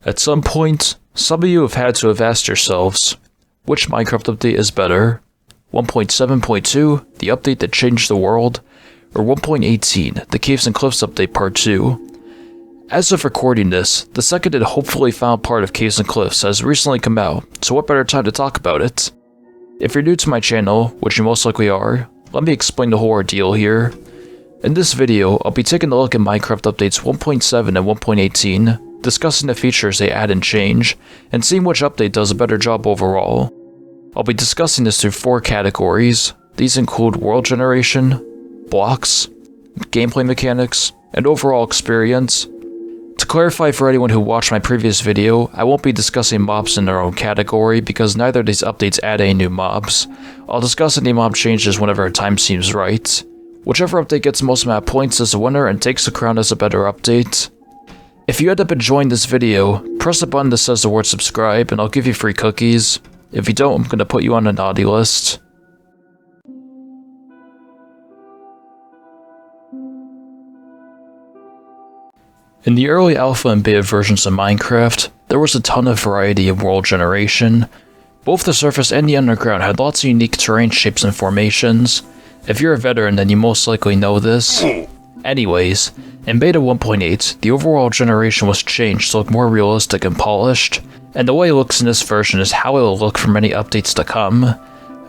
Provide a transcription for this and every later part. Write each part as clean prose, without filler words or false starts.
At some point, some of you have had to have asked yourselves, which Minecraft update is better? 1.7.2, the update that changed the world, or 1.18, the Caves and Cliffs update part 2? As of recording this, the second and hopefully final part of Caves and Cliffs has recently come out, so what better time to talk about it? If you're new to my channel, which you most likely are, let me explain the whole ordeal here. In this video, I'll be taking a look at Minecraft updates 1.7 and 1.18, discussing the features they add and change, and seeing which update does a better job overall. I'll be discussing this through 4 categories. These include world generation, blocks, gameplay mechanics, and overall experience. To clarify for anyone who watched my previous video, I won't be discussing mobs in their own category because neither of these updates add any new mobs. I'll discuss any mob changes whenever time seems right. Whichever update gets the most amount of points is the winner and takes the crown as a better update. If you end up enjoying this video, press the button that says the word subscribe and I'll give you free cookies. If you don't, I'm going to put you on a naughty list. In the early alpha and beta versions of Minecraft, there was a ton of variety of world generation. Both the surface and the underground had lots of unique terrain shapes and formations. If you're a veteran, then you most likely know this. Anyways, in beta 1.8, the overall generation was changed to look more realistic and polished, and the way it looks in this version is how it will look for many updates to come.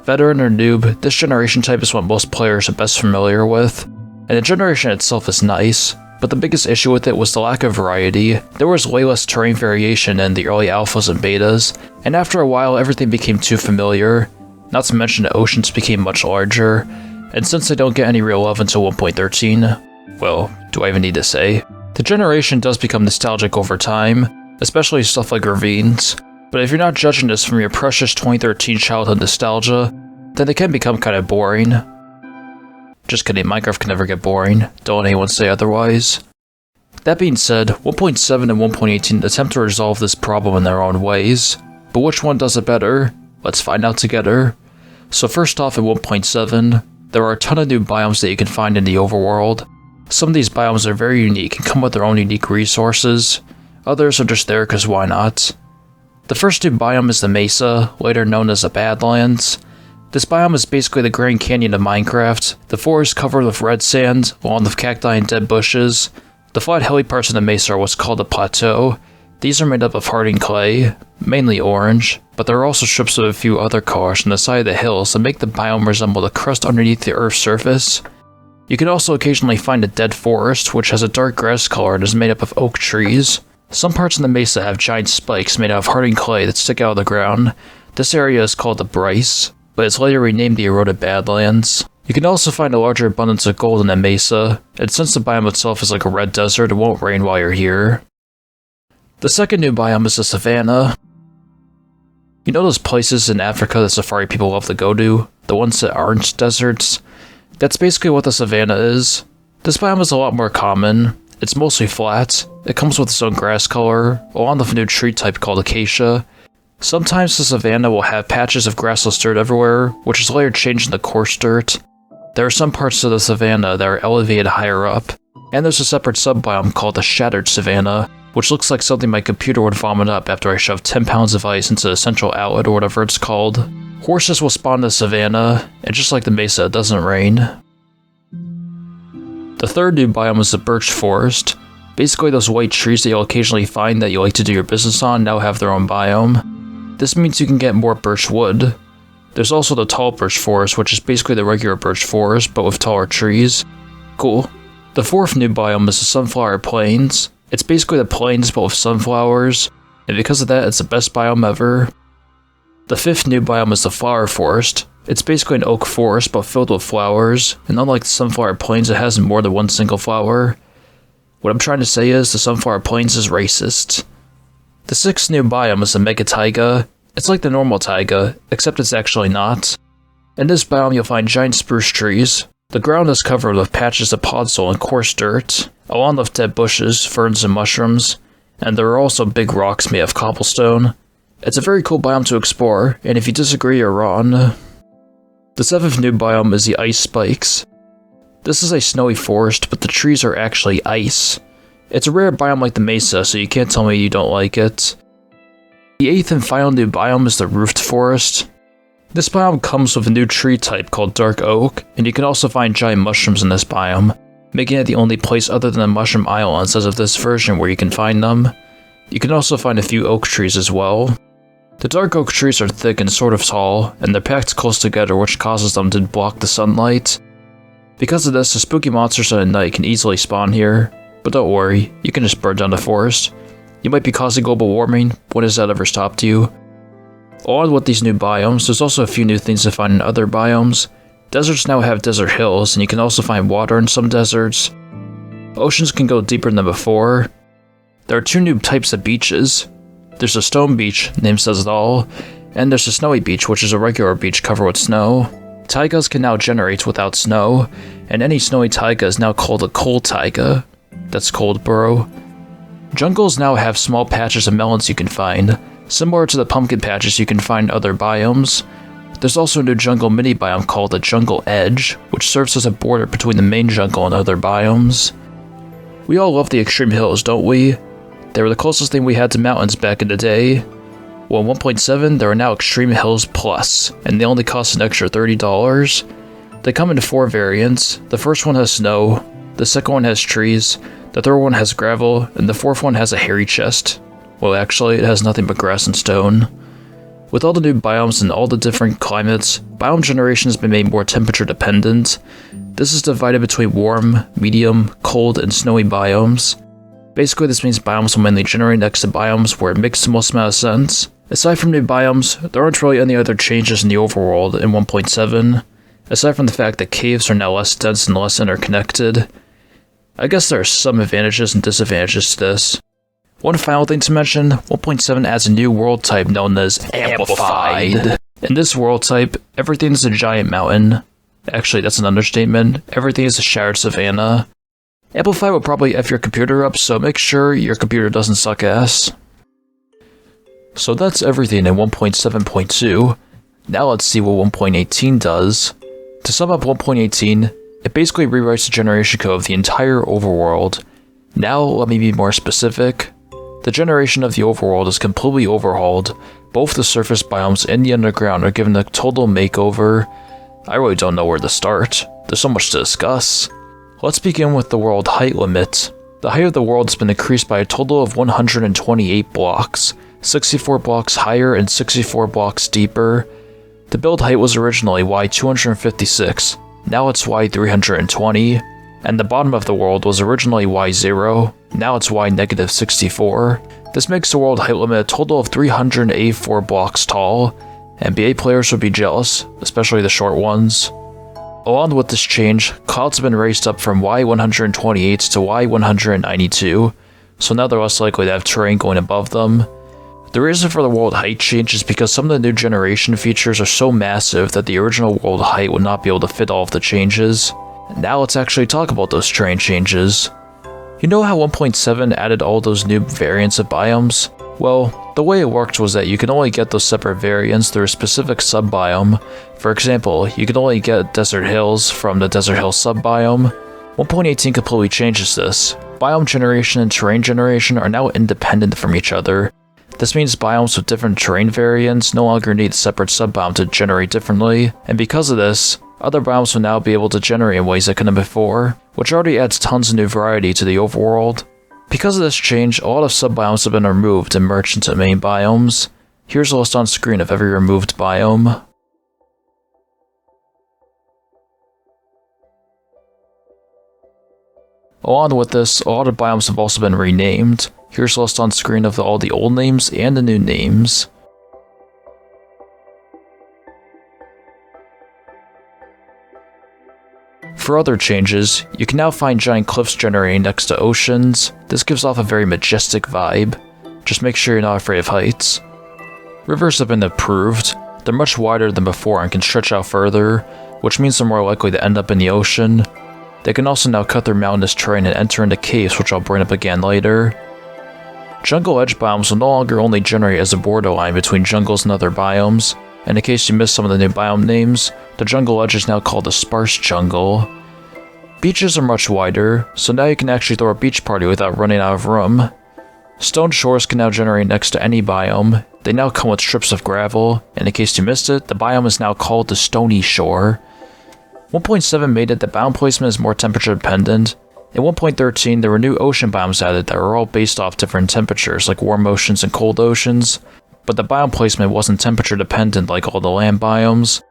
Veteran or noob, this generation type is what most players are best familiar with, and the generation itself is nice, but the biggest issue with it was the lack of variety. There was way less terrain variation in the early alphas and betas, and after a while everything became too familiar, not to mention the oceans became much larger, and since they don't get any real love until 1.13, well, do I even need to say? The generation does become nostalgic over time, especially stuff like ravines, but if you're not judging this from your precious 2013 childhood nostalgia, then it can become kind of boring. Just kidding, Minecraft can never get boring, don't let anyone say otherwise. That being said, 1.7 and 1.18 attempt to resolve this problem in their own ways, but which one does it better? Let's find out together. So first off at 1.7, there are a ton of new biomes that you can find in the overworld. Some of these biomes are very unique and come with their own unique resources. Others are just there because why not? The first new biome is the Mesa, later known as the Badlands. This biome is basically the Grand Canyon of Minecraft. The forest is covered with red sand, along with cacti and dead bushes. The flat hilly parts of the Mesa are what's called a plateau. These are made up of hardened clay, mainly orange, but there are also strips of a few other colors on the side of the hills that make the biome resemble the crust underneath the Earth's surface. You can also occasionally find a dead forest, which has a dark grass color and is made up of oak trees. Some parts of the mesa have giant spikes made out of hardened clay that stick out of the ground. This area is called the Bryce, but it's later renamed the Eroded Badlands. You can also find a larger abundance of gold in the mesa, and since the biome itself is like a red desert, it won't rain while you're here. The second new biome is the Savannah. You know those places in Africa that safari people love to go to? The ones that aren't deserts? That's basically what the Savannah is. This biome is a lot more common. It's mostly flat. It comes with its own grass color, along with a new tree type called acacia. Sometimes the Savannah will have patches of grassless dirt everywhere, which is later changed into coarse dirt. There are some parts of the Savannah that are elevated higher up, and there's a separate sub-biome called the Shattered Savannah, which looks like something my computer would vomit up after I shove 10 pounds of ice into the central outlet or whatever it's called. Horses will spawn in the savannah, and just like the mesa, it doesn't rain. The third new biome is the Birch Forest. Basically those white trees that you'll occasionally find that you like to do your business on now have their own biome. This means you can get more birch wood. There's also the Tall Birch Forest, which is basically the regular birch forest, but with taller trees. Cool. The fourth new biome is the Sunflower Plains. It's basically the plains but with sunflowers, and because of that it's the best biome ever. The fifth new biome is the Flower Forest. It's basically an oak forest but filled with flowers, and unlike the Sunflower Plains it has more than one single flower. What I'm trying to say is the Sunflower Plains is racist. The sixth new biome is the Mega Taiga. It's like the normal taiga, except it's actually not. In this biome you'll find giant spruce trees. The ground is covered with patches of podzol and coarse dirt, along with dead bushes, ferns, and mushrooms, and there are also big rocks made of cobblestone. It's a very cool biome to explore, and if you disagree, you're wrong. The seventh new biome is the Ice Spikes. This is a snowy forest, but the trees are actually ice. It's a rare biome like the Mesa, so you can't tell me you don't like it. The 8th and final new biome is the Roofed Forest. This biome comes with a new tree type called Dark Oak, and you can also find giant mushrooms in this biome, making it the only place other than the Mushroom Islands as of this version where you can find them. You can also find a few oak trees as well. The dark oak trees are thick and sort of tall, and they're packed close together which causes them to block the sunlight. Because of this, the spooky monsters at night can easily spawn here, but don't worry, you can just burn down the forest. You might be causing global warming, but when has that ever stopped you? Along with these new biomes, there's also a few new things to find in other biomes. Deserts now have desert hills, and you can also find water in some deserts. Oceans can go deeper than before. There are 2 new types of beaches. There's a stone beach, name says it all, and there's a snowy beach, which is a regular beach covered with snow. Taigas can now generate without snow, and any snowy taiga is now called a cold taiga. That's cold burrow. Jungles now have small patches of melons you can find, similar to the pumpkin patches you can find in other biomes. There's also a new jungle mini biome called the Jungle Edge, which serves as a border between the main jungle and other biomes. We all love the extreme hills, don't we? They were the closest thing we had to mountains back in the day. Well, in 1.7, there are now Extreme Hills Plus, and they only cost an extra $30. They come in 4 variants. The first one has snow, the second one has trees, the third one has gravel, and the fourth one has a hairy chest. Well, actually, it has nothing but grass and stone. With all the new biomes and all the different climates, biome generation has been made more temperature dependent. This is divided between warm, medium, cold, and snowy biomes. Basically, this means biomes will mainly generate next to biomes where it makes the most amount of sense. Aside from new biomes, there aren't really any other changes in the overworld in 1.7, aside from the fact that caves are now less dense and less interconnected. I guess there are some advantages and disadvantages to this. One final thing to mention, 1.7 adds a new world type known as Amplified. In this world type, everything is a giant mountain. Actually, that's an understatement. Everything is a shattered savanna. Amplified will probably F your computer up, so make sure your computer doesn't suck ass. So that's everything in 1.7.2. Now let's see what 1.18 does. To sum up 1.18, it basically rewrites the generation code of the entire overworld. Now let me be more specific. The generation of the overworld is completely overhauled. Both the surface biomes and the underground are given a total makeover. I really don't know where to start. There's so much to discuss. Let's begin with the world height limit. The height of the world has been increased by a total of 128 blocks, 64 blocks higher and 64 blocks deeper. The build height was originally Y256, now it's Y320, and the bottom of the world was originally Y0, now it's Y-64. This makes the world height limit a total of 384 blocks tall. NBA players would be jealous, especially the short ones. Along with this change, clouds have been raised up from Y128 to Y192, so now they're less likely to have terrain going above them. The reason for the world height change is because some of the new generation features are so massive that the original world height would not be able to fit all of the changes. Now let's actually talk about those terrain changes. You know how 1.7 added all those new variants of biomes? Well, the way it worked was that you could only get those separate variants through a specific sub-biome. For example, you could only get Desert Hills from the Desert Hills sub-biome. 1.18 completely changes this. Biome generation and terrain generation are now independent from each other. This means biomes with different terrain variants no longer need a separate sub-biome to generate differently, and because of this, other biomes will now be able to generate in ways they couldn't before, which already adds tons of new variety to the overworld. Because of this change, a lot of sub-biomes have been removed and merged into main biomes. Here's a list on screen of every removed biome. Along with this, a lot of biomes have also been renamed. Here's a list on screen of all the old names and the new names. For other changes, you can now find giant cliffs generating next to oceans. This gives off a very majestic vibe. Just make sure you're not afraid of heights. Rivers have been improved. They're much wider than before and can stretch out further, which means they're more likely to end up in the ocean. They can also now cut their mountainous terrain and enter into caves, which I'll bring up again later. Jungle Edge biomes will no longer only generate as a borderline between jungles and other biomes, and in case you missed some of the new biome names, the Jungle Edge is now called a Sparse Jungle. Beaches are much wider, so now you can actually throw a beach party without running out of room. Stone shores can now generate next to any biome. They now come with strips of gravel, and in case you missed it, the biome is now called the Stony Shore. 1.7 made it that biome placement is more temperature dependent. In 1.13, there were new ocean biomes added that were all based off different temperatures, like warm oceans and cold oceans, but the biome placement wasn't temperature dependent like all the land biomes.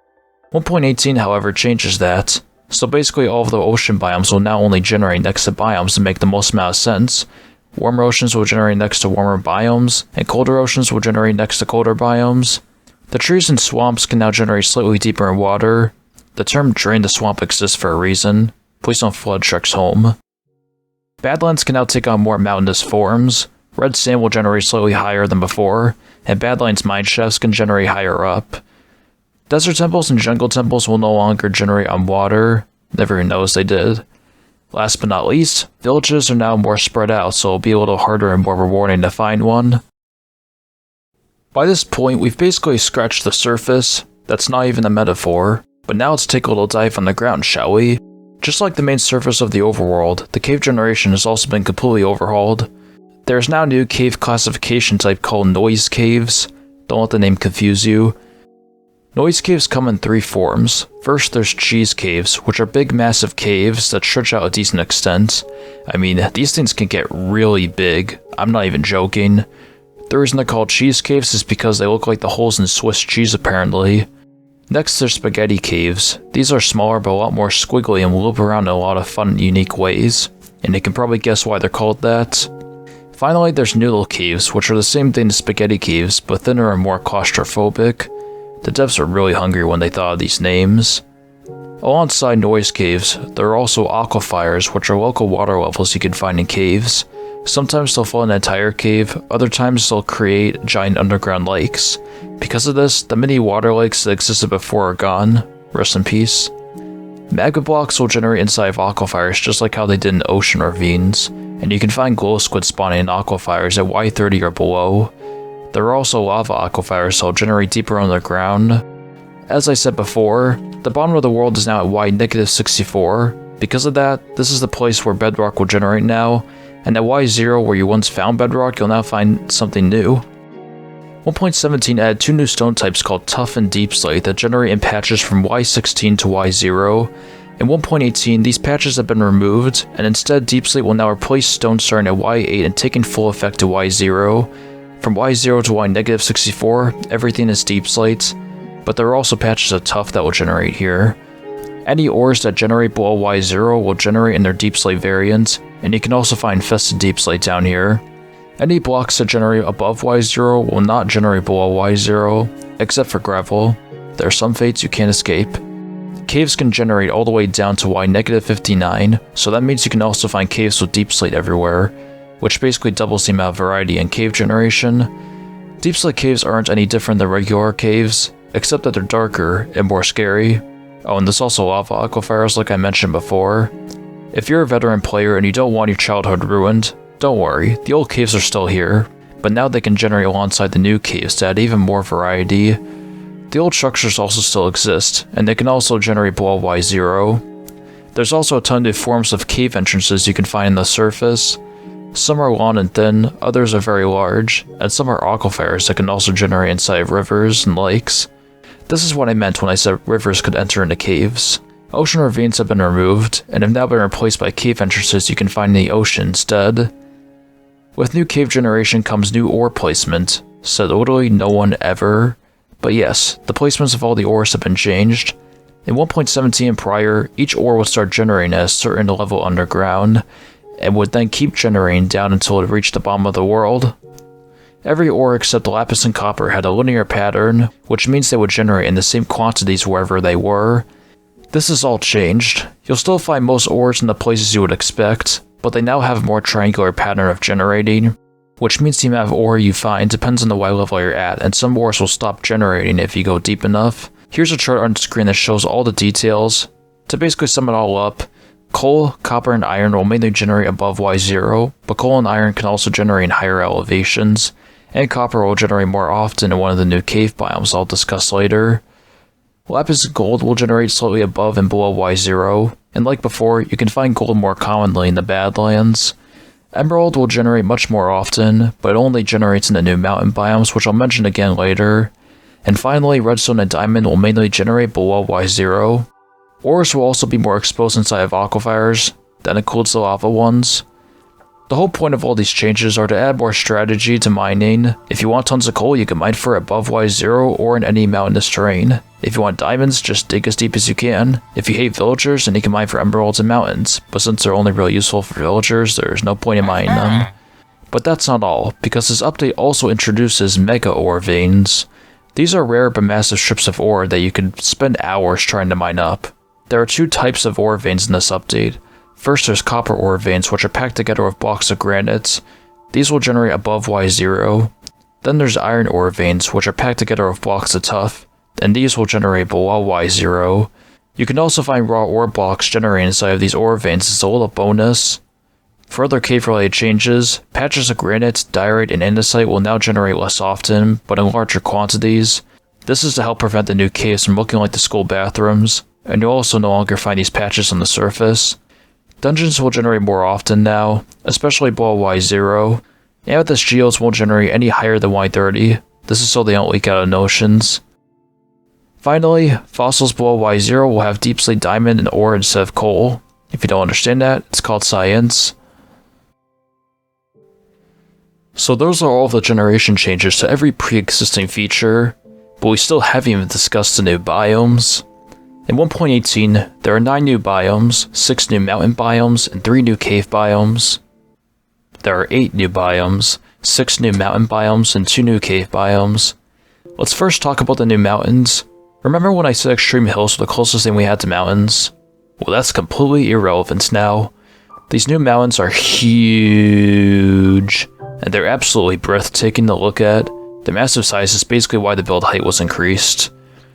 1.18, however, changes that. So basically all of the ocean biomes will now only generate next to biomes to make the most amount of sense. Warmer oceans will generate next to warmer biomes, and colder oceans will generate next to colder biomes. The trees and swamps can now generate slightly deeper in water. The term drain the swamp exists for a reason. Please don't flood Shrek's home. Badlands can now take on more mountainous forms. Red sand will generate slightly higher than before, and Badlands mine shafts can generate higher up. Desert temples and jungle temples will no longer generate on water. Never even noticed they did. Last but not least, villages are now more spread out, so it'll be a little harder and more rewarding to find one. By this point, we've basically scratched the surface. That's not even a metaphor. But now let's take a little dive on the ground, shall we? Just like the main surface of the overworld, the cave generation has also been completely overhauled. There is now a new cave classification type called noise caves. Don't let the name confuse you. Noise caves come in three forms. First, there's cheese caves, which are big massive caves that stretch out a decent extent. I mean, these things can get really big. I'm not even joking. The reason they're called cheese caves is because they look like the holes in Swiss cheese apparently. Next, there's spaghetti caves. These are smaller but a lot more squiggly and will loop around in a lot of fun and unique ways. And you can probably guess why they're called that. Finally, there's noodle caves, which are the same thing as spaghetti caves, but thinner and more claustrophobic. The devs were really hungry when they thought of these names. Alongside noise caves, there are also aquifers, which are local water levels you can find in caves. Sometimes they'll fill an entire cave, other times they'll create giant underground lakes. Because of this, the many water lakes that existed before are gone. Rest in peace. Magma blocks will generate inside of aquifers just like how they did in ocean ravines, and you can find glow squid spawning in aquifers at Y30 or below. There are also lava aquifers that will generate deeper underground. As I said before, the bottom of the world is now at Y-64. Because of that, this is the place where bedrock will generate now, and at Y0 where you once found bedrock, you'll now find something new. 1.17 added two new stone types called Tuff and Deep Slate that generate in patches from Y16 to Y0. In 1.18, these patches have been removed, and instead Deep Slate will now replace stone starting at Y8 and taking full effect to Y0. From Y0 to Y-64, everything is Deep Slate, but there are also patches of Tuff that will generate here. Any ores that generate below Y0 will generate in their Deep Slate variant, and you can also find infested Deep Slate down here. Any blocks that generate above Y0 will not generate below Y0, except for gravel. There are some fates you can't escape. Caves can generate all the way down to Y-59, so that means you can also find caves with Deep Slate everywhere, which basically doubles the amount of variety in cave generation. Deep Slate caves aren't any different than regular caves, except that they're darker and more scary. Oh, and there's also lava aquifers like I mentioned before. If you're a veteran player and you don't want your childhood ruined, don't worry, the old caves are still here, but now they can generate alongside the new caves to add even more variety. The old structures also still exist, and they can also generate below Y0. There's also a ton of new forms of cave entrances you can find in the surface. Some are long and thin, others are very large, and some are aquifers that can also generate inside of rivers and lakes. This is what I meant when I said rivers could enter into caves. Ocean ravines have been removed, and have now been replaced by cave entrances you can find in the ocean instead. With new cave generation comes new ore placement, said literally no one ever. But yes, the placements of all the ores have been changed. In 1.17 and prior, each ore would start generating at a certain level underground, and would then keep generating down until it reached the bottom of the world. Every ore except lapis and copper had a linear pattern, which means they would generate in the same quantities wherever they were. This has all changed. You'll still find most ores in the places you would expect, but they now have a more triangular pattern of generating, which means the amount of ore you find depends on the Y level you're at, and some ores will stop generating if you go deep enough. Here's a chart on screen that shows all the details. To basically sum it all up, coal, copper, and iron will mainly generate above Y0, but coal and iron can also generate in higher elevations, and copper will generate more often in one of the new cave biomes I'll discuss later. Lapis and gold will generate slightly above and below Y0, and like before, you can find gold more commonly in the Badlands. Emerald will generate much more often, but it only generates in the new mountain biomes, which I'll mention again later. And finally, redstone and diamond will mainly generate below Y0. Ores will also be more exposed inside of aquifers, that includes the lava ones. The whole point of all these changes are to add more strategy to mining. If you want tons of coal, you can mine for above Y0 or in any mountainous terrain. If you want diamonds, just dig as deep as you can. If you hate villagers, then you can mine for emeralds and mountains, but since they're only really useful for villagers, there's no point in mining them. But that's not all, because this update also introduces mega ore veins. These are rare but massive strips of ore that you can spend hours trying to mine up. There are two types of ore veins in this update. First, there's copper ore veins, which are packed together with blocks of granite. These will generate above Y0. Then there's iron ore veins, which are packed together with blocks of tuff, and these will generate below Y0. You can also find raw ore blocks generated inside of these ore veins as a little bonus. For other cave-related changes, patches of granite, diorite, and andesite will now generate less often, but in larger quantities. This is to help prevent the new caves from looking like the school bathrooms, and you'll also no longer find these patches on the surface. Dungeons will generate more often now, especially below Y0, and with this geodes won't generate any higher than Y30. This is so they don't leak out of notions. Finally, fossils below Y0 will have deep slate diamond and ore instead of coal. If you don't understand that, it's called science. So those are all the generation changes to every pre-existing feature, but we still haven't even discussed the new biomes. In 1.18, there are 9 new biomes, 6 new mountain biomes, and 3 new cave biomes. There are 8 new biomes, 6 new mountain biomes, and 2 new cave biomes. Let's first talk about the new mountains. Remember when I said extreme hills were the closest thing we had to mountains? Well, that's completely irrelevant now. These new mountains are huge, and they're absolutely breathtaking to look at. The massive size is basically why the build height was increased.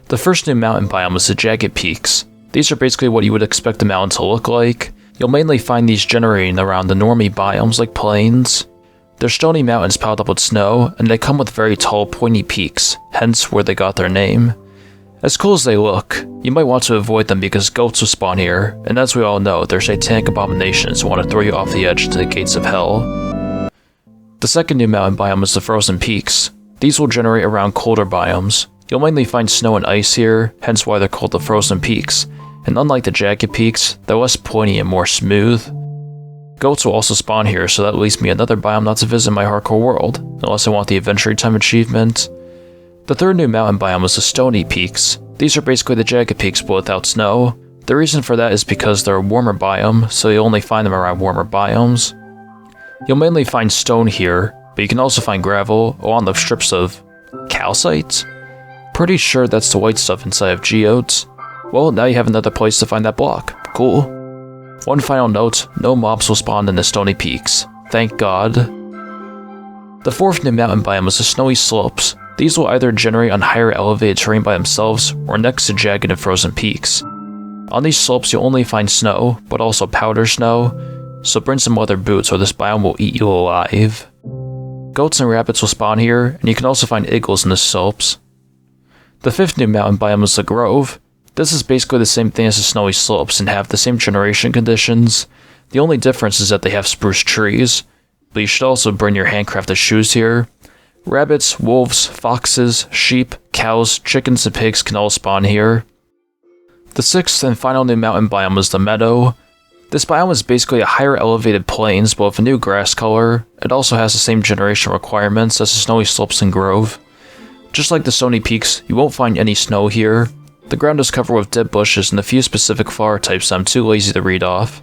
The first new mountain biome is the Jagged Peaks. These are basically what you would expect a mountain to look like. You'll mainly find these generating around the normie biomes like plains. They're stony mountains piled up with snow, and they come with very tall, pointy peaks, hence where they got their name. As cool as they look, you might want to avoid them because goats will spawn here, and as we all know, they're satanic abominations who want to throw you off the edge to the gates of hell. The second new mountain biome is the Frozen Peaks. These will generate around colder biomes. You'll mainly find snow and ice here, hence why they're called the Frozen Peaks, and unlike the Jagged Peaks, they're less pointy and more smooth. Goats will also spawn here, so that leaves me another biome not to visit in my hardcore world, unless I want the Adventure Time achievement. The third new mountain biome is the Stony Peaks. These are basically the Jagged Peaks but without snow. The reason for that is because they're a warmer biome, so you'll only find them around warmer biomes. You'll mainly find stone here, but you can also find gravel along the strips of calcite. Pretty sure that's the white stuff inside of geodes. Well, now you have another place to find that block. Cool. One final note, no mobs will spawn in the Stony Peaks. Thank God. The fourth new mountain biome is the Snowy Slopes. These will either generate on higher elevated terrain by themselves, or next to jagged and frozen peaks. On these slopes you'll only find snow, but also powder snow, so bring some leather boots or this biome will eat you alive. Goats and rabbits will spawn here, and you can also find igloos in the slopes. The fifth new mountain biome is the Grove. This is basically the same thing as the Snowy Slopes and have the same generation conditions. The only difference is that they have spruce trees, but you should also bring your handcrafted shoes here. Rabbits, wolves, foxes, sheep, cows, chickens, and pigs can all spawn here. The sixth and final new mountain biome is the Meadow. This biome is basically a higher elevated plains but with a new grass color. It also has the same generation requirements as the Snowy Slopes and Grove. Just like the Stony Peaks, you won't find any snow here. The ground is covered with dead bushes and a few specific flower types that I'm too lazy to read off.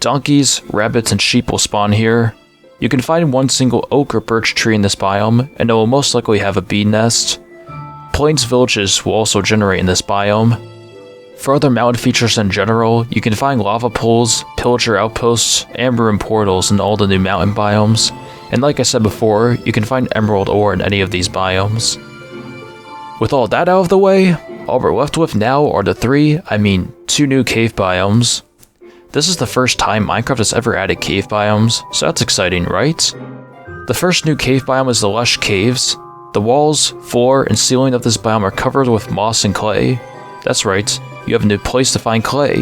Donkeys, rabbits, and sheep will spawn here. You can find one single oak or birch tree in this biome, and it will most likely have a bee nest. Plains villages will also generate in this biome. For other mountain features in general, you can find lava pools, pillager outposts, and ruin portals in all the new mountain biomes. And like I said before, you can find emerald ore in any of these biomes. With all that out of the way, all we're left with now are the 2 new cave biomes. This is the first time Minecraft has ever added cave biomes, so that's exciting, right? The first new cave biome is the Lush Caves. The walls, floor, and ceiling of this biome are covered with moss and clay. That's right, you have a new place to find clay.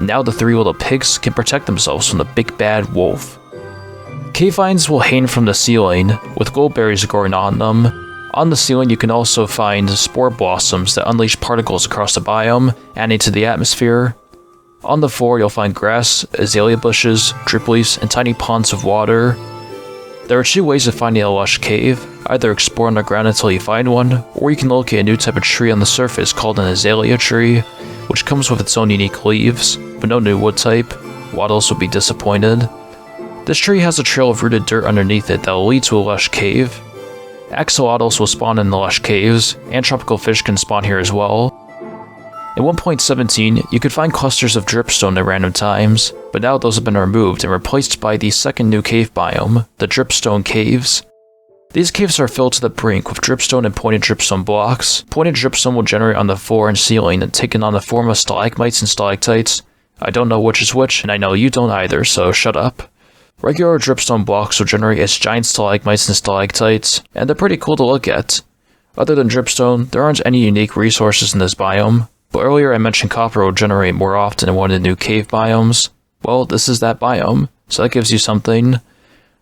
now the three little pigs can protect themselves from the big bad wolf. Cave vines will hang from the ceiling, with gold berries growing on them. On the ceiling you can also find spore blossoms that unleash particles across the biome, adding to the atmosphere. On the floor you'll find grass, azalea bushes, drip leaves, and tiny ponds of water. There are two ways of finding a lush cave: either explore underground until you find one, or you can locate a new type of tree on the surface called an azalea tree, which comes with its own unique leaves, but no new wood type. Waddles would be disappointed. This tree has a trail of rooted dirt underneath it that will lead to a lush cave. Axolotls will spawn in the lush caves, and tropical fish can spawn here as well. In 1.17, you could find clusters of dripstone at random times, but now those have been removed and replaced by the second new cave biome, the Dripstone Caves. These caves are filled to the brink with dripstone and pointed dripstone blocks. Pointed dripstone will generate on the floor and ceiling, taking on the form of stalagmites and stalactites. I don't know which is which, and I know you don't either, so shut up. Regular dripstone blocks will generate as giant stalagmites and stalactites, and they're pretty cool to look at. Other than dripstone, there aren't any unique resources in this biome, but earlier I mentioned copper will generate more often in one of the new cave biomes. Well, this is that biome, so that gives you something.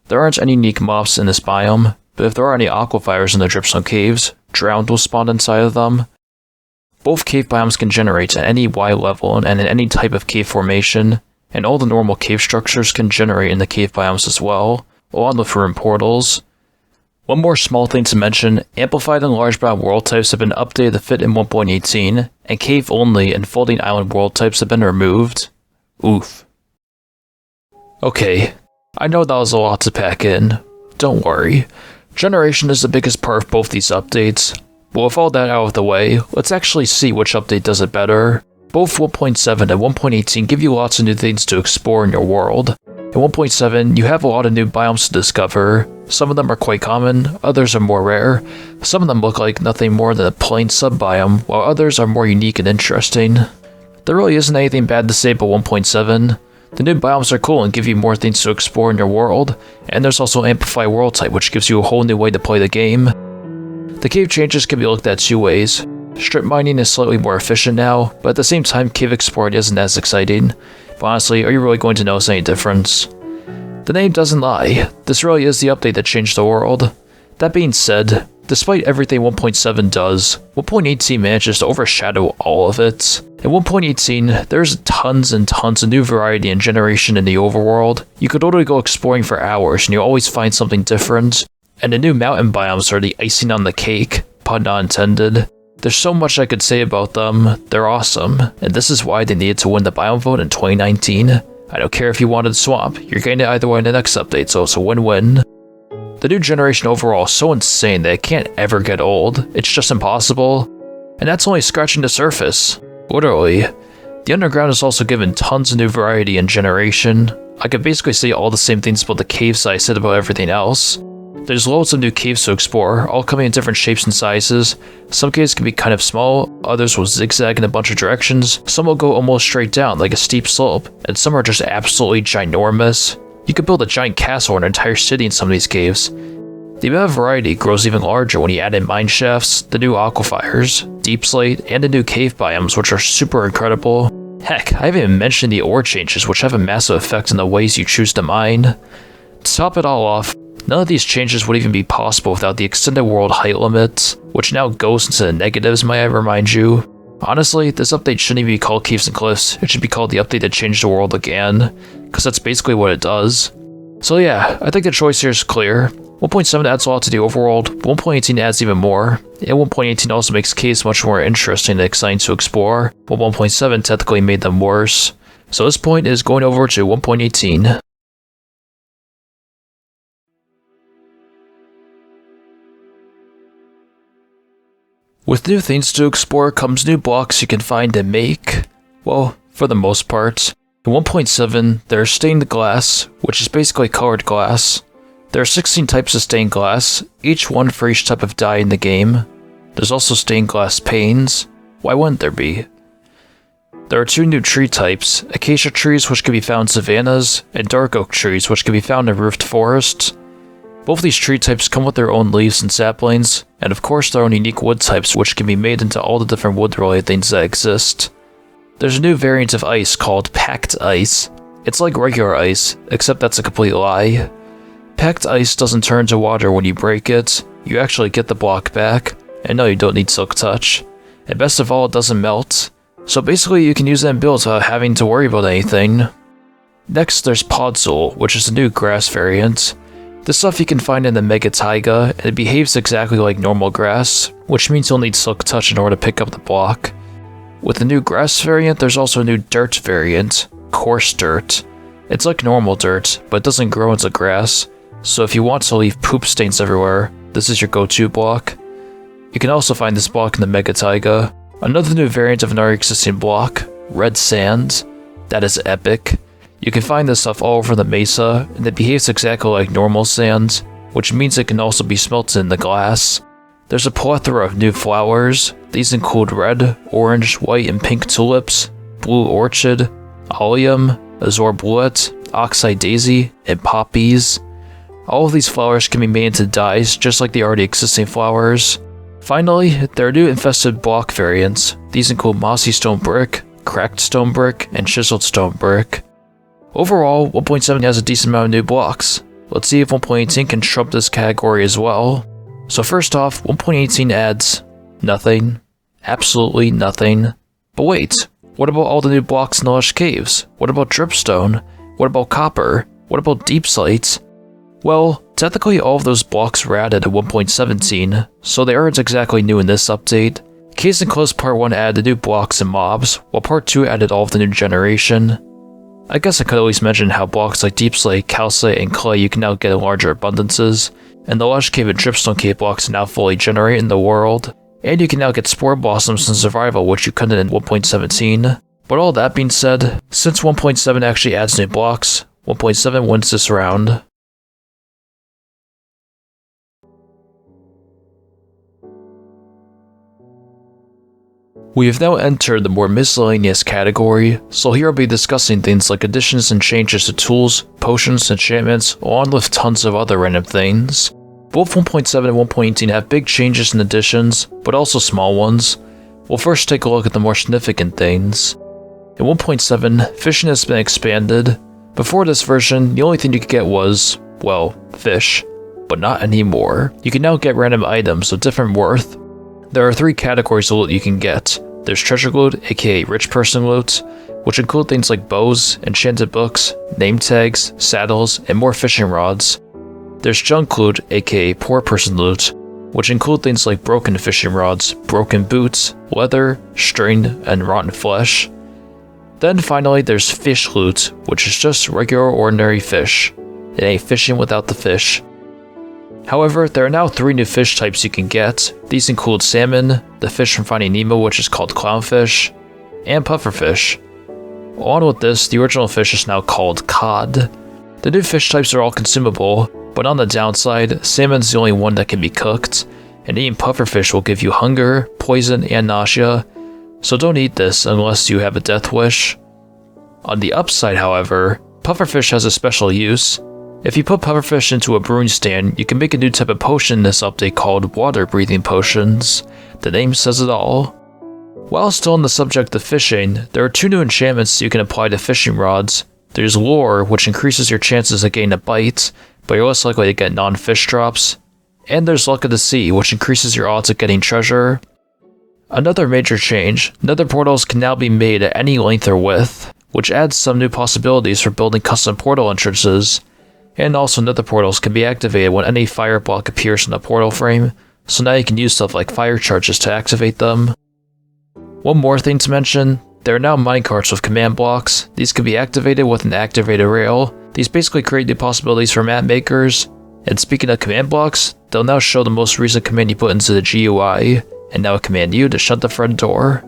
There aren't any unique mobs in this biome, but if there are any aquifers in the dripstone caves, drowned will spawn inside of them. Both cave biomes can generate at any Y level and in any type of cave formation, and all the normal cave structures can generate in the cave biomes as well, along with room portals. One more small thing to mention: amplified and large biome world types have been updated to fit in 1.18, and cave only and floating island world types have been removed. Oof. Okay, I know that was a lot to pack in. Don't worry. Generation is the biggest part of both these updates, but with all that out of the way, let's actually see which update does it better. Both 1.7 and 1.18 give you lots of new things to explore in your world. In 1.7, you have a lot of new biomes to discover. Some of them are quite common, others are more rare. Some of them look like nothing more than a plain sub-biome, while others are more unique and interesting. There really isn't anything bad to say about 1.7. The new biomes are cool and give you more things to explore in your world, and there's also Amplify World Type, which gives you a whole new way to play the game. The cave changes can be looked at two ways. Strip mining is slightly more efficient now, but at the same time cave exploring isn't as exciting. But honestly, are you really going to notice any difference? The name doesn't lie, this really is the update that changed the world. That being said, despite everything 1.7 does, 1.18 manages to overshadow all of it. In 1.18, there's tons and tons of new variety and generation in the overworld. You could literally go exploring for hours and you'll always find something different. And the new mountain biomes are the icing on the cake, pun not intended. There's so much I could say about them, they're awesome, and this is why they needed to win the biome vote in 2019. I don't care if you wanted Swamp, you're getting it either way in the next update, so it's a win-win. The new generation overall is so insane that it can't ever get old, it's just impossible. And that's only scratching the surface. Literally. The underground is also given tons of new variety and generation. I could basically say all the same things about the caves that I said about everything else. There's loads of new caves to explore, all coming in different shapes and sizes. Some caves can be kind of small, others will zigzag in a bunch of directions, some will go almost straight down like a steep slope, and some are just absolutely ginormous. You could build a giant castle or an entire city in some of these caves. The amount of variety grows even larger when you add in mine shafts, the new aquifers, deep slate, and the new cave biomes, which are super incredible. Heck, I haven't even mentioned the ore changes, which have a massive effect on the ways you choose to mine. To top it all off, none of these changes would even be possible without the extended world height limit, which now goes into the negatives, may I remind you. Honestly, this update shouldn't even be called Caves and Cliffs, it should be called the update that changed the world again, because that's basically what it does. So yeah, I think the choice here is clear. 1.7 adds a lot to the overworld, 1.18 adds even more, and 1.18 also makes caves much more interesting and exciting to explore, while 1.7 technically made them worse. So this point is going over to 1.18. With new things to explore comes new blocks you can find and make. Well, for the most part. In 1.7, there's stained glass, which is basically colored glass. There are 16 types of stained glass, each one for each type of dye in the game. There's also stained glass panes. Why wouldn't there be? There are two new tree types, acacia trees which can be found in savannas, and dark oak trees which can be found in roofed forests. Both of these tree types come with their own leaves and saplings, and of course their own unique wood types which can be made into all the different wood-related things that exist. there's a new variant of ice called Packed Ice. It's like regular ice, except that's a complete lie. Packed ice doesn't turn to water when you break it, you actually get the block back, and no, you don't need Silk Touch. And best of all, it doesn't melt, so basically you can use that in builds without having to worry about anything. Next, there's Podzol, which is a new grass variant. This stuff you can find in the Mega Taiga, and it behaves exactly like normal grass, which means you'll need Silk Touch in order to pick up the block. With the new grass variant, there's also a new dirt variant, Coarse Dirt. It's like normal dirt, but it doesn't grow into grass, so if you want to leave poop stains everywhere, this is your go-to block. You can also find this block in the Mega Taiga. Another new variant of an already existing block, Red Sand. That is epic. You can find this stuff all over the mesa, and it behaves exactly like normal sand, which means it can also be smelted in the glass. There's a plethora of new flowers. These include red, orange, white, and pink tulips, blue orchid, allium, azure bluet, oxeye daisy, and poppies. All of these flowers can be made into dyes just like the already existing flowers. Finally, there are new infested block variants. These include mossy stone brick, cracked stone brick, and chiseled stone brick. Overall, 1.7 has a decent amount of new blocks. Let's see if 1.18 can trump this category as well. So first off, 1.18 adds nothing. Absolutely nothing. But wait, what about all the new blocks in the Lush Caves? What about dripstone? What about copper? What about deep slate? Well, technically all of those blocks were added in 1.17, so they aren't exactly new in this update. Case in close, Part 1 added the new blocks and mobs, while Part 2 added all of the new generation. I guess I could at least mention how blocks like deep slate, calcite, and clay you can now get in larger abundances, and the Lush Cave and dripstone cave blocks are now fully generated in the world, and you can now get spore blossoms in survival, which you couldn't in 1.17. But all that being said, since 1.7 actually adds new blocks, 1.7 wins this round. We have now entered the more miscellaneous category, so here I'll be discussing things like additions and changes to tools, potions, enchantments, along with tons of other random things. Both 1.7 and 1.18 have big changes and additions, but also small ones. We'll first take a look at the more significant things. In 1.7, fishing has been expanded. Before this version, the only thing you could get was, well, fish. But not anymore. You can now get random items of different worth. There are 3 categories of loot you can get. There's treasure loot, aka rich person loot, which include things like bows, enchanted books, name tags, saddles, and more fishing rods. There's junk loot, aka poor person loot, which include things like broken fishing rods, broken boots, leather, string, and rotten flesh. Then finally there's fish loot, which is just regular ordinary fish. It ain't fishing without the fish. However, there are now 3 new fish types you can get. These include salmon, the fish from Finding Nemo which is called clownfish, and pufferfish. Along with this, the original fish is now called cod. The new fish types are all consumable, but on the downside, salmon's the only one that can be cooked, and eating pufferfish will give you hunger, poison, and nausea, so don't eat this unless you have a death wish. On the upside, however, pufferfish has a special use. If you put pufferfish into a brewing stand, you can make a new type of potion in this update called water breathing potions. The name says it all. While still on the subject of fishing, there are 2 new enchantments you can apply to fishing rods. There's Lure, which increases your chances of getting a bite, but you're less likely to get non-fish drops. And there's Luck of the Sea, which increases your odds of getting treasure. Another major change, nether portals can now be made at any length or width, which adds some new possibilities for building custom portal entrances. And also nether portals can be activated when any fire block appears in the portal frame, so now you can use stuff like fire charges to activate them. One more thing to mention, there are now minecarts with command blocks. These can be activated with an activated rail. These basically create new possibilities for map makers. And speaking of command blocks, they'll now show the most recent command you put into the GUI, and now command you to shut the front door.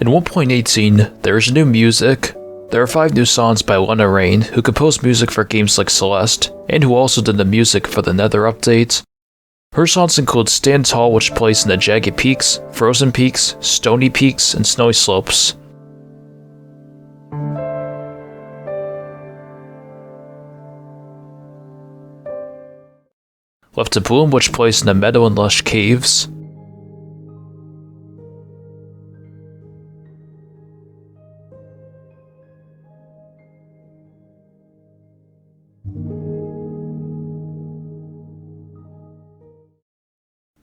In 1.18, there is new music. There are 5 new songs by Lena Raine, who composed music for games like Celeste, and who also did the music for the Nether update. Her songs include Stand Tall, which plays in the jagged peaks, frozen peaks, stony peaks, and snowy slopes. Left to Bloom, which plays in the meadow and lush caves.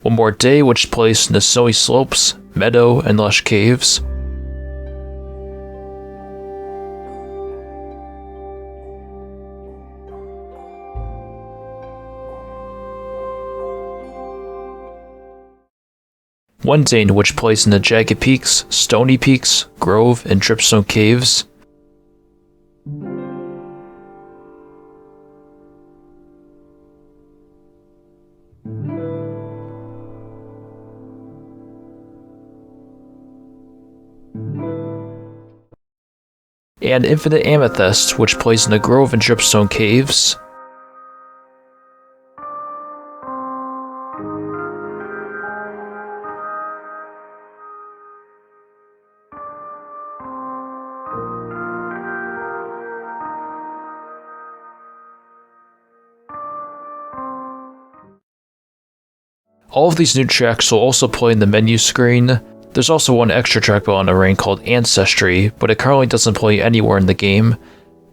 one more day which placed in the snowy slopes, meadow, and lush caves. One day in which placed in the jagged peaks, stony peaks, grove, and dripstone caves. And infinite amethyst, which plays in the grove and dripstone caves. All of these new tracks will also play in the menu screen. There's also one extra track on the rain called Ancestry, but it currently doesn't play anywhere in the game,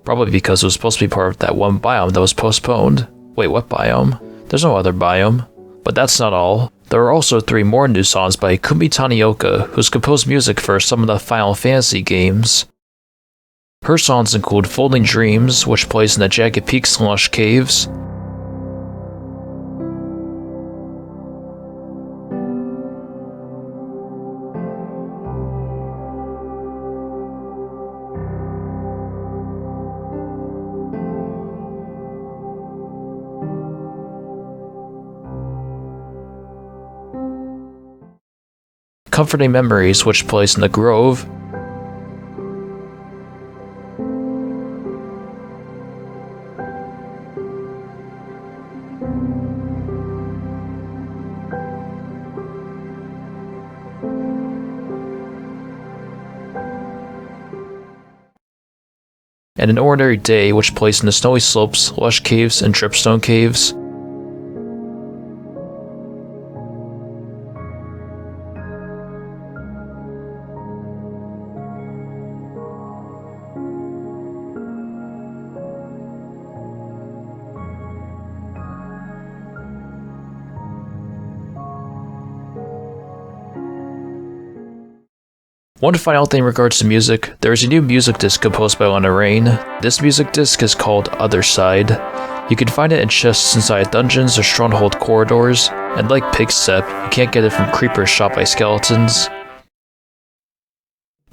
probably because it was supposed to be part of that one biome that was postponed. Wait, what biome? There's no other biome. But that's not all. There are also 3 more new songs by Kumi Tanioka, who's composed music for some of the Final Fantasy games. Her songs include Folding Dreams, which plays in the jagged peaks and lush caves, Comforting Memories, which plays in the grove, and An Ordinary Day, which plays in the snowy slopes, lush caves, and dripstone caves. One final thing in regards to music, there is a new music disc composed by Lana Rain. This music disc is called Other Side. You can find it in chests inside dungeons or stronghold corridors, and like Pigstep, you can't get it from creepers shot by skeletons.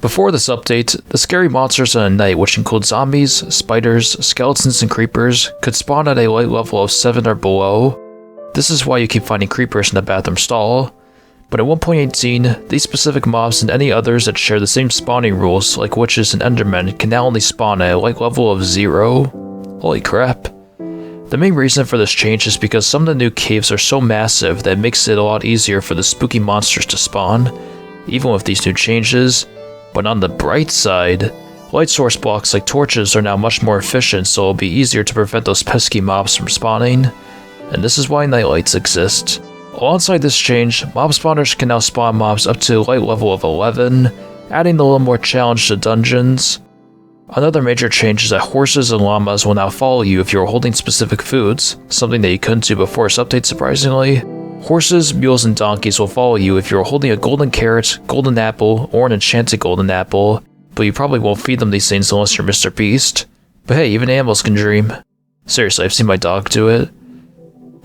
Before this update, the scary monsters in a night, which include zombies, spiders, skeletons, and creepers, could spawn at a light level of 7 or below. This is why you keep finding creepers in the bathroom stall. But at 1.18, these specific mobs and any others that share the same spawning rules, like witches and endermen, can now only spawn at a light level of 0. Holy crap. The main reason for this change is because some of the new caves are so massive that it makes it a lot easier for the spooky monsters to spawn, even with these new changes. But on the bright side, light source blocks like torches are now much more efficient, so it'll be easier to prevent those pesky mobs from spawning. And this is why nightlights exist. Alongside this change, mob spawners can now spawn mobs up to a light level of 11, adding a little more challenge to dungeons. Another major change is that horses and llamas will now follow you if you're holding specific foods, something that you couldn't do before this update surprisingly. Horses, mules, and donkeys will follow you if you're holding a golden carrot, golden apple, or an enchanted golden apple, but you probably won't feed them these things unless you're Mr. Beast. But hey, even animals can dream. Seriously, I've seen my dog do it.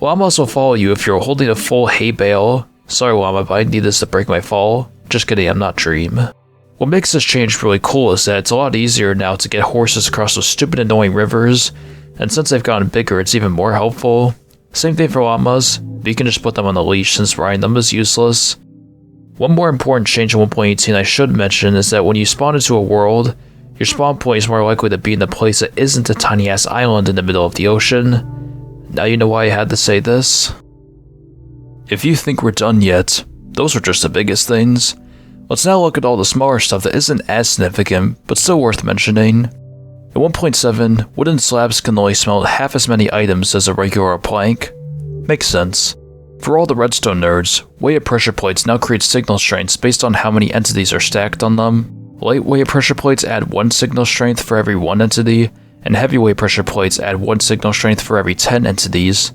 Llamas will follow you if you're holding a full hay bale. Sorry llama, but I need this to break my fall. Just kidding, I'm not Dream. What makes this change really cool is that it's a lot easier now to get horses across those stupid annoying rivers, and since they've gotten bigger it's even more helpful. Same thing for llamas, but you can just put them on the leash since riding them is useless. One more important change in 1.18 I should mention is that when you spawn into a world, your spawn point is more likely to be in a place that isn't a tiny ass island in the middle of the ocean. Now you know why I had to say this. If you think we're done yet, those are just the biggest things. Let's now look at all the smaller stuff that isn't as significant, but still worth mentioning. At 1.7, wooden slabs can only smelt half as many items as a regular plank. Makes sense. For all the redstone nerds, weighted pressure plates now create signal strengths based on how many entities are stacked on them. Lightweight pressure plates add 1 signal strength for every 1 entity, and heavyweight pressure plates add 1 signal strength for every 10 entities.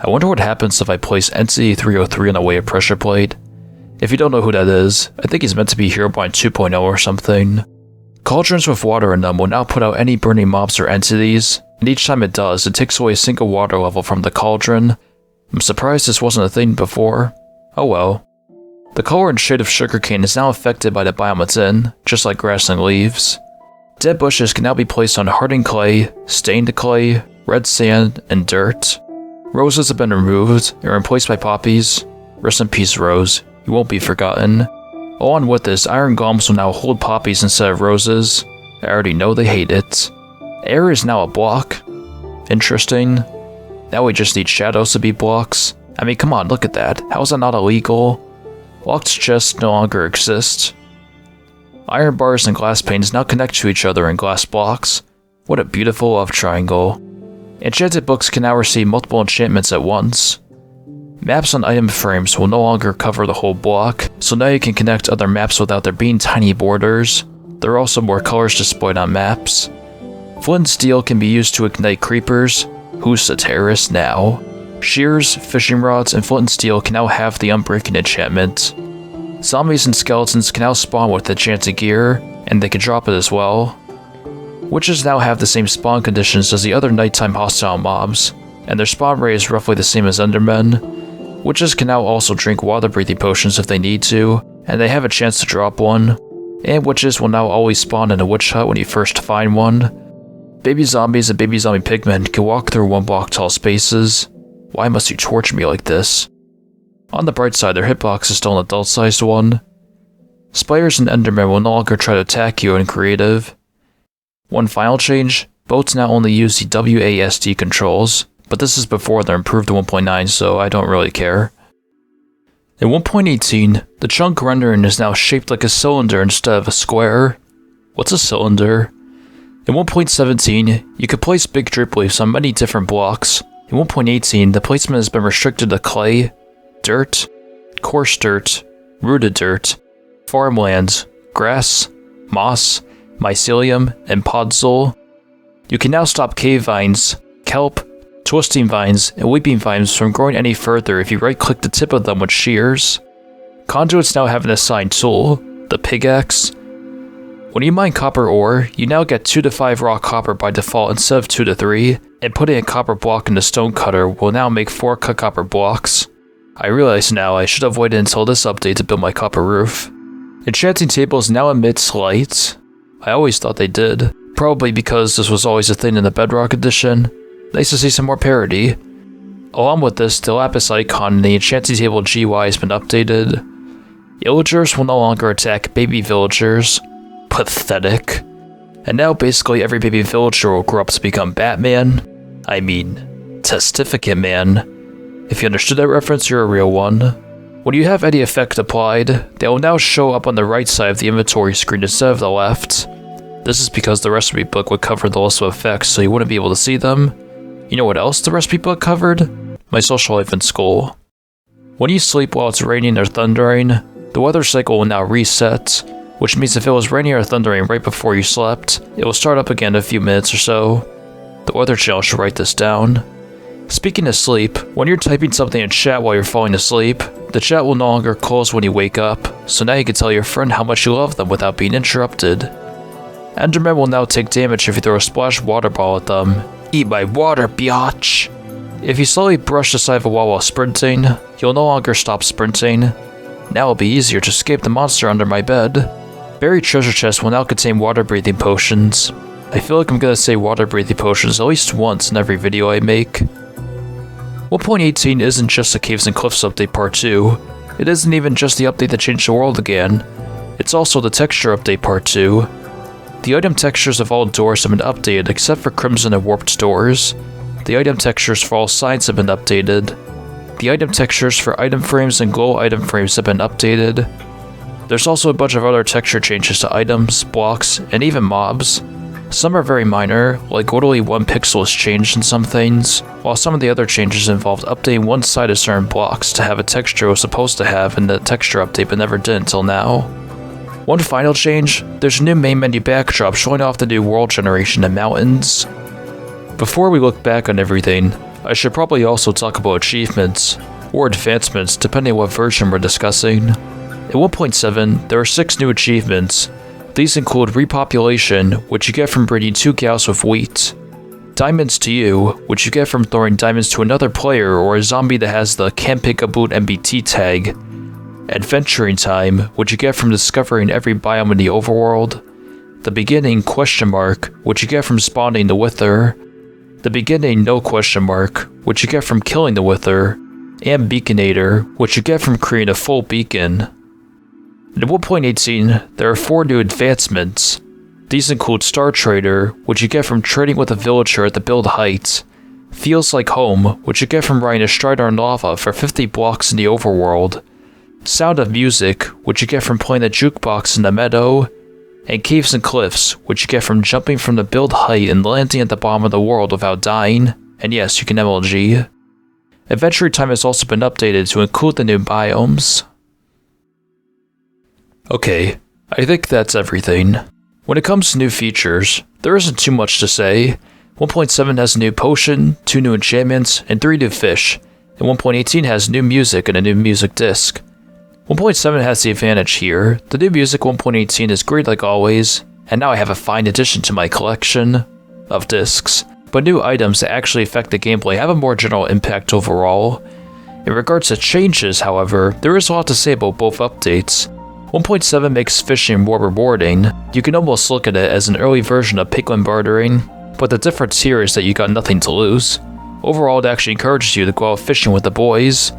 I wonder what happens if I place Entity 303 on the way of Pressure Plate. If you don't know who that is, I think he's meant to be Herobrine 2.0 or something. Cauldrons with water in them will now put out any burning mobs or entities, and each time it does, it takes away a single water level from the cauldron. I'm surprised this wasn't a thing before. Oh well. The color and shade of sugarcane is now affected by the biome it's in, just like grass and leaves. Dead bushes can now be placed on hardened clay, stained clay, red sand, and dirt. Roses have been removed and replaced by poppies. Rest in peace, Rose. You won't be forgotten. Along with this, iron golems will now hold poppies instead of roses. I already know they hate it. Air is now a block. Interesting. Now we just need shadows to be blocks. I mean, come on, look at that. How is that not illegal? Locked chests no longer exist. Iron bars and glass panes now connect to each other in glass blocks. What a beautiful love triangle. Enchanted books can now receive multiple enchantments at once. Maps on item frames will no longer cover the whole block, so now you can connect other maps without there being tiny borders. There are also more colors displayed on maps. Flint and steel can be used to ignite creepers. Who's the terrorist now? Shears, fishing rods, and flint and steel can now have the Unbreaking enchantment. Zombies and skeletons can now spawn with enchanted gear, and they can drop it as well. Witches now have the same spawn conditions as the other nighttime hostile mobs, and their spawn rate is roughly the same as Endermen. Witches can now also drink water-breathing potions if they need to, and they have a chance to drop one. And witches will now always spawn in a witch hut when you first find one. Baby zombies and baby zombie pigmen can walk through 1 block tall spaces. Why must you torture me like this? On the bright side, their hitbox is still an adult-sized one. Spiders and Endermen will no longer try to attack you in creative. One final change, boats now only use the WASD controls, but this is before they're improved to 1.9, so I don't really care. In 1.18, the chunk rendering is now shaped like a cylinder instead of a square. What's a cylinder? In 1.17, you could place big drip leaves on many different blocks. In 1.18, the placement has been restricted to clay, dirt, coarse dirt, rooted dirt, farmlands, grass, moss, mycelium, and podzol. You can now stop cave vines, kelp, twisting vines, and weeping vines from growing any further if you right-click the tip of them with shears. Conduits now have an assigned tool, the pickaxe. When you mine copper ore, you now get 2 to 5 raw copper by default instead of 2 to 3, and putting a copper block in the stone cutter will now make 4 cut copper blocks. I realize now I should have waited until this update to build my copper roof. Enchanting tables now emit light. I always thought they did, probably because this was always a thing in the Bedrock edition. Nice to see some more parity. Along with this, the lapis icon in the enchanting table GUI has been updated. Villagers will no longer attack baby villagers. Pathetic. And now basically every baby villager will grow up to become Batman. I mean, Testificate Man. If you understood that reference, you're a real one. When you have any effect applied, they will now show up on the right side of the inventory screen instead of the left. This is because the recipe book would cover the list of effects so you wouldn't be able to see them. You know what else the recipe book covered? My social life in school. When you sleep while it's raining or thundering, the weather cycle will now reset, which means if it was raining or thundering right before you slept, it will start up again in a few minutes or so. The Weather Channel should write this down. Speaking of sleep, when you're typing something in chat while you're falling asleep, the chat will no longer close when you wake up, so now you can tell your friend how much you love them without being interrupted. Endermen will now take damage if you throw a splash water ball at them. Eat my water, biatch! If you slowly brush the side of a wall while sprinting, you'll no longer stop sprinting. Now it'll be easier to escape the monster under my bed. Buried treasure chests will now contain water-breathing potions. I feel like I'm gonna say water-breathing potions at least once in every video I make. 1.18 isn't just the Caves and Cliffs update part 2. It isn't even just the update that changed the world again. It's also the texture update part 2. The item textures of all doors have been updated except for Crimson and Warped doors. The item textures for all signs have been updated. The item textures for item frames and glow item frames have been updated. There's also a bunch of other texture changes to items, blocks, and even mobs. Some are very minor, like literally 1 pixel is changed in some things, while some of the other changes involved updating one side of certain blocks to have a texture it was supposed to have in the texture update but never did until now. One final change, there's a new main menu backdrop showing off the new world generation and mountains. Before we look back on everything, I should probably also talk about achievements, or advancements depending on what version we're discussing. In 1.7, there are 6 new achievements. These include Repopulation, which you get from breeding 2 cows with wheat, Diamonds to You, which you get from throwing diamonds to another player or a zombie that has the Can't Pick a Boot MBT tag, Adventuring Time, which you get from discovering every biome in the overworld, The Beginning ? Which you get from spawning the Wither, The Beginning No ? Which you get from killing the Wither, and Beaconator, which you get from creating a full beacon. In 1.18, there are 4 new advancements. These include Star Trader, which you get from trading with a villager at the build height, Feels Like Home, which you get from riding a Strider on lava for 50 blocks in the overworld, Sound of Music, which you get from playing the jukebox in the meadow, and Caves and Cliffs, which you get from jumping from the build height and landing at the bottom of the world without dying, and yes, you can MLG. Adventure Time has also been updated to include the new biomes. Okay, I think that's everything. When it comes to new features, there isn't too much to say. 1.7 has a new potion, 2 new enchantments, and 3 new fish, and 1.18 has new music and a new music disc. 1.7 has the advantage here. The new music 1.18 is great like always, and now I have a fine addition to my collection of discs, but new items that actually affect the gameplay have a more general impact overall. In regards to changes, however, there is a lot to say about both updates. 1.7 makes fishing more rewarding. You can almost look at it as an early version of piglin bartering, but the difference here is that you got nothing to lose. Overall, it actually encourages you to go out fishing with the boys.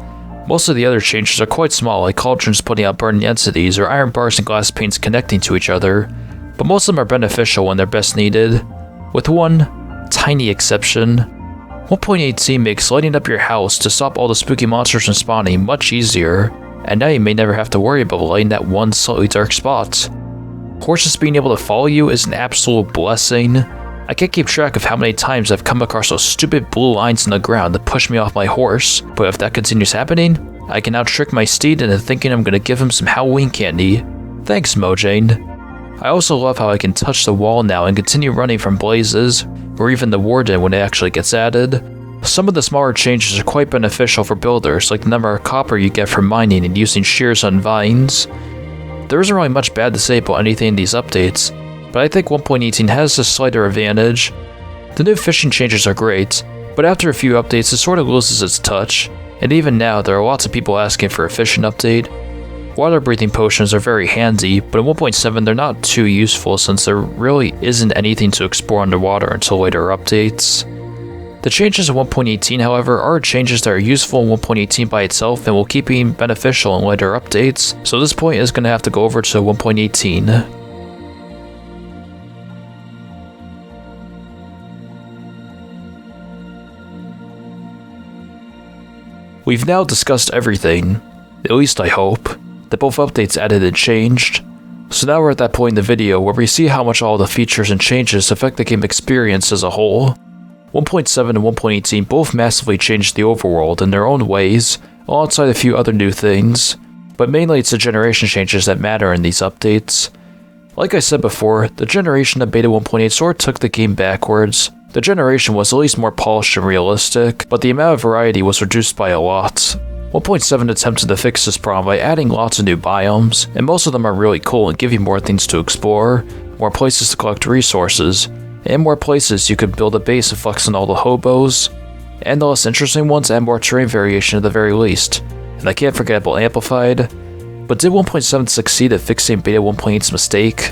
Most of the other changes are quite small, like cauldrons putting out burning entities or iron bars and glass panes connecting to each other, but most of them are beneficial when they're best needed, with one tiny exception. 1.18 makes lighting up your house to stop all the spooky monsters from spawning much easier, and now you may never have to worry about lighting that one slightly dark spot. Horses being able to follow you is an absolute blessing. I can't keep track of how many times I've come across those stupid blue lines in the ground that push me off my horse, but if that continues happening, I can now trick my steed into thinking I'm gonna give him some Halloween candy. Thanks, Mojang. I also love how I can touch the wall now and continue running from blazes, or even the warden when it actually gets added. Some of the smaller changes are quite beneficial for builders, like the number of copper you get from mining and using shears on vines. There isn't really much bad to say about anything in these updates, but I think 1.18 has a slighter advantage. The new fishing changes are great, but after a few updates it sort of loses its touch, and even now there are lots of people asking for a fishing update. Water breathing potions are very handy, but in 1.7 they're not too useful since there really isn't anything to explore underwater until later updates. The changes in 1.18, however, are changes that are useful in 1.18 by itself and will keep being beneficial in later updates, so this point is going to have to go over to 1.18. We've now discussed everything, at least I hope, that both updates added and changed. So now we're at that point in the video where we see how much all the features and changes affect the game experience as a whole. 1.7 and 1.18 both massively changed the overworld in their own ways, alongside a few other new things, but mainly it's the generation changes that matter in these updates. Like I said before, the generation of Beta 1.8 sort of took the game backwards. The generation was at least more polished and realistic, but the amount of variety was reduced by a lot. 1.7 attempted to fix this problem by adding lots of new biomes, and most of them are really cool and give you more things to explore, more places to collect resources, and more places you could build a base and flex on all the hobos, and the less interesting ones add more terrain variation at the very least. And I can't forget about Amplified. But did 1.7 succeed at fixing Beta 1.8's mistake?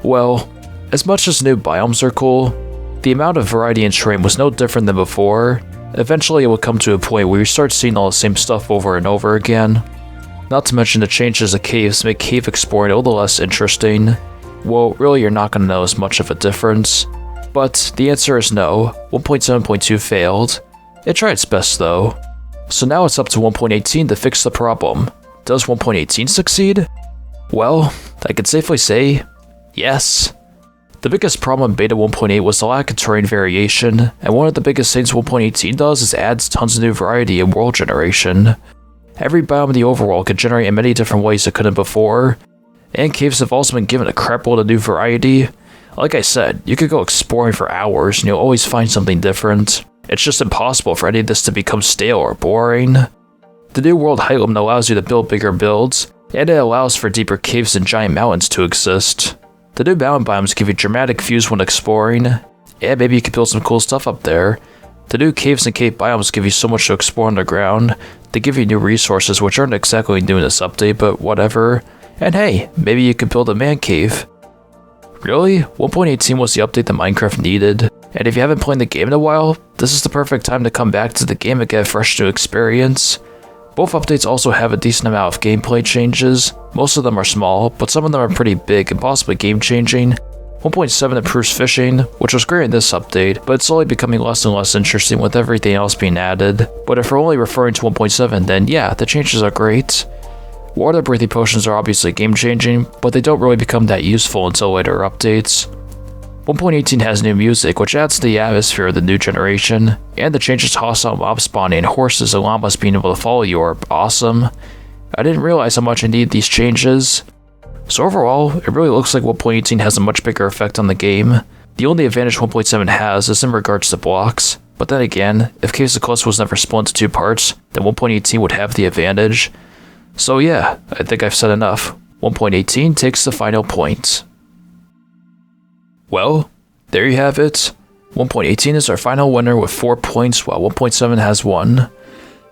Well, as much as new biomes are cool, the amount of variety in terrain was no different than before. Eventually it will come to a point where you start seeing all the same stuff over and over again. Not to mention the changes to caves make cave exploring a little less interesting. Well, really you're not going to notice much of a difference. But the answer is no, 1.7.2 failed. It tried its best though. So now it's up to 1.18 to fix the problem. Does 1.18 succeed? Well, I can safely say, yes. The biggest problem in Beta 1.8 was the lack of terrain variation, and one of the biggest things 1.18 does is adds tons of new variety in world generation. Every biome in the overworld could generate in many different ways it couldn't before, and caves have also been given a crapload of new variety. Like I said, you could go exploring for hours and you'll always find something different. It's just impossible for any of this to become stale or boring. The new world height limit allows you to build bigger builds, and it allows for deeper caves and giant mountains to exist. The new mountain biomes give you dramatic views when exploring, and maybe you can build some cool stuff up there. The new caves and cave biomes give you so much to explore underground. They give you new resources which aren't exactly new in this update, but whatever. And hey, maybe you could build a man cave. Really? 1.18 was the update that Minecraft needed, and if you haven't played the game in a while, this is the perfect time to come back to the game and get a fresh new experience. Both updates also have a decent amount of gameplay changes. Most of them are small, but some of them are pretty big and possibly game-changing. 1.7 improves fishing, which was great in this update, but it's slowly becoming less and less interesting with everything else being added. But if we're only referring to 1.7, then yeah, the changes are great. Water breathing potions are obviously game-changing, but they don't really become that useful until later updates. 1.18 has new music, which adds to the atmosphere of the new generation, and the changes to hostile mob spawning and horses and llamas being able to follow you are awesome. I didn't realize how much I needed these changes. So overall, it really looks like 1.18 has a much bigger effect on the game. The only advantage 1.7 has is in regards to blocks, but then again, if Caves of Calypso was never split into two parts, then 1.18 would have the advantage. So yeah, I think I've said enough. 1.18 takes the final point. Well, there you have it. 1.18 is our final winner with 4 points, while 1.7 has 1.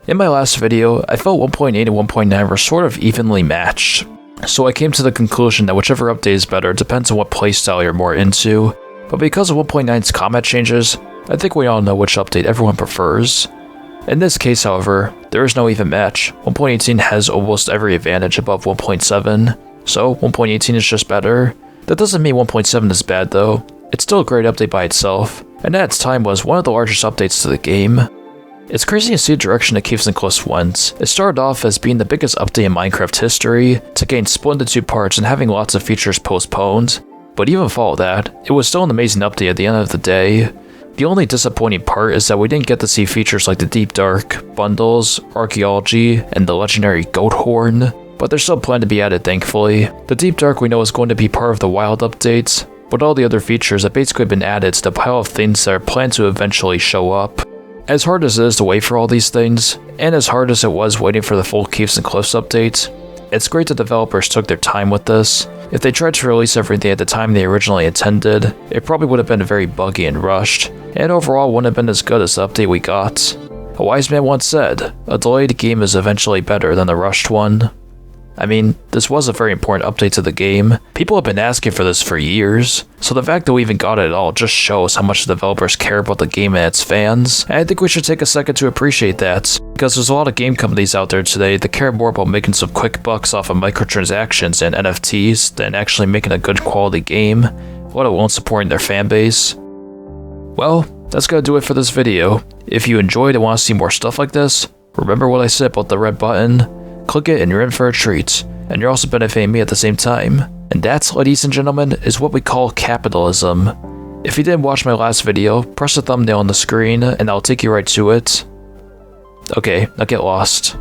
In my last video, I felt 1.8 and 1.9 were sort of evenly matched, so I came to the conclusion that whichever update is better depends on what playstyle you're more into, but because of 1.9's combat changes, I think we all know which update everyone prefers. In this case, however, there is no even match. 1.18 has almost every advantage above 1.7, so 1.18 is just better. That doesn't mean 1.7 is bad though. It's still a great update by itself, and at its time was one of the largest updates to the game. It's crazy to see the direction that Caves and Calypso went. It started off as being the biggest update in Minecraft history, to getting split into two parts and having lots of features postponed. But even for all that, it was still an amazing update at the end of the day. The only disappointing part is that we didn't get to see features like the Deep Dark, bundles, archaeology, and the legendary Goat Horn. But they're still planned to be added thankfully. The Deep Dark we know is going to be part of the Wild updates, but all the other features have basically been added to the pile of things that are planned to eventually show up. As hard as it is to wait for all these things, and as hard as it was waiting for the full Caves and Cliffs update, it's great that developers took their time with this. If they tried to release everything at the time they originally intended, it probably would have been very buggy and rushed, and overall wouldn't have been as good as the update we got. A wise man once said, "A delayed game is eventually better than a rushed one." I mean, this was a very important update to the game. People have been asking for this for years, so the fact that we even got it at all just shows how much the developers care about the game and its fans, and I think we should take a second to appreciate that, because there's a lot of game companies out there today that care more about making some quick bucks off of microtransactions and NFTs than actually making a good quality game, let alone supporting their fanbase. Well, that's gonna do it for this video. If you enjoyed and want to see more stuff like this, remember what I said about the red button. Click it and you're in for a treat, and you're also benefiting me at the same time. And that, ladies and gentlemen, is what we call capitalism. If you didn't watch my last video, press the thumbnail on the screen and I'll take you right to it. Okay, now get lost.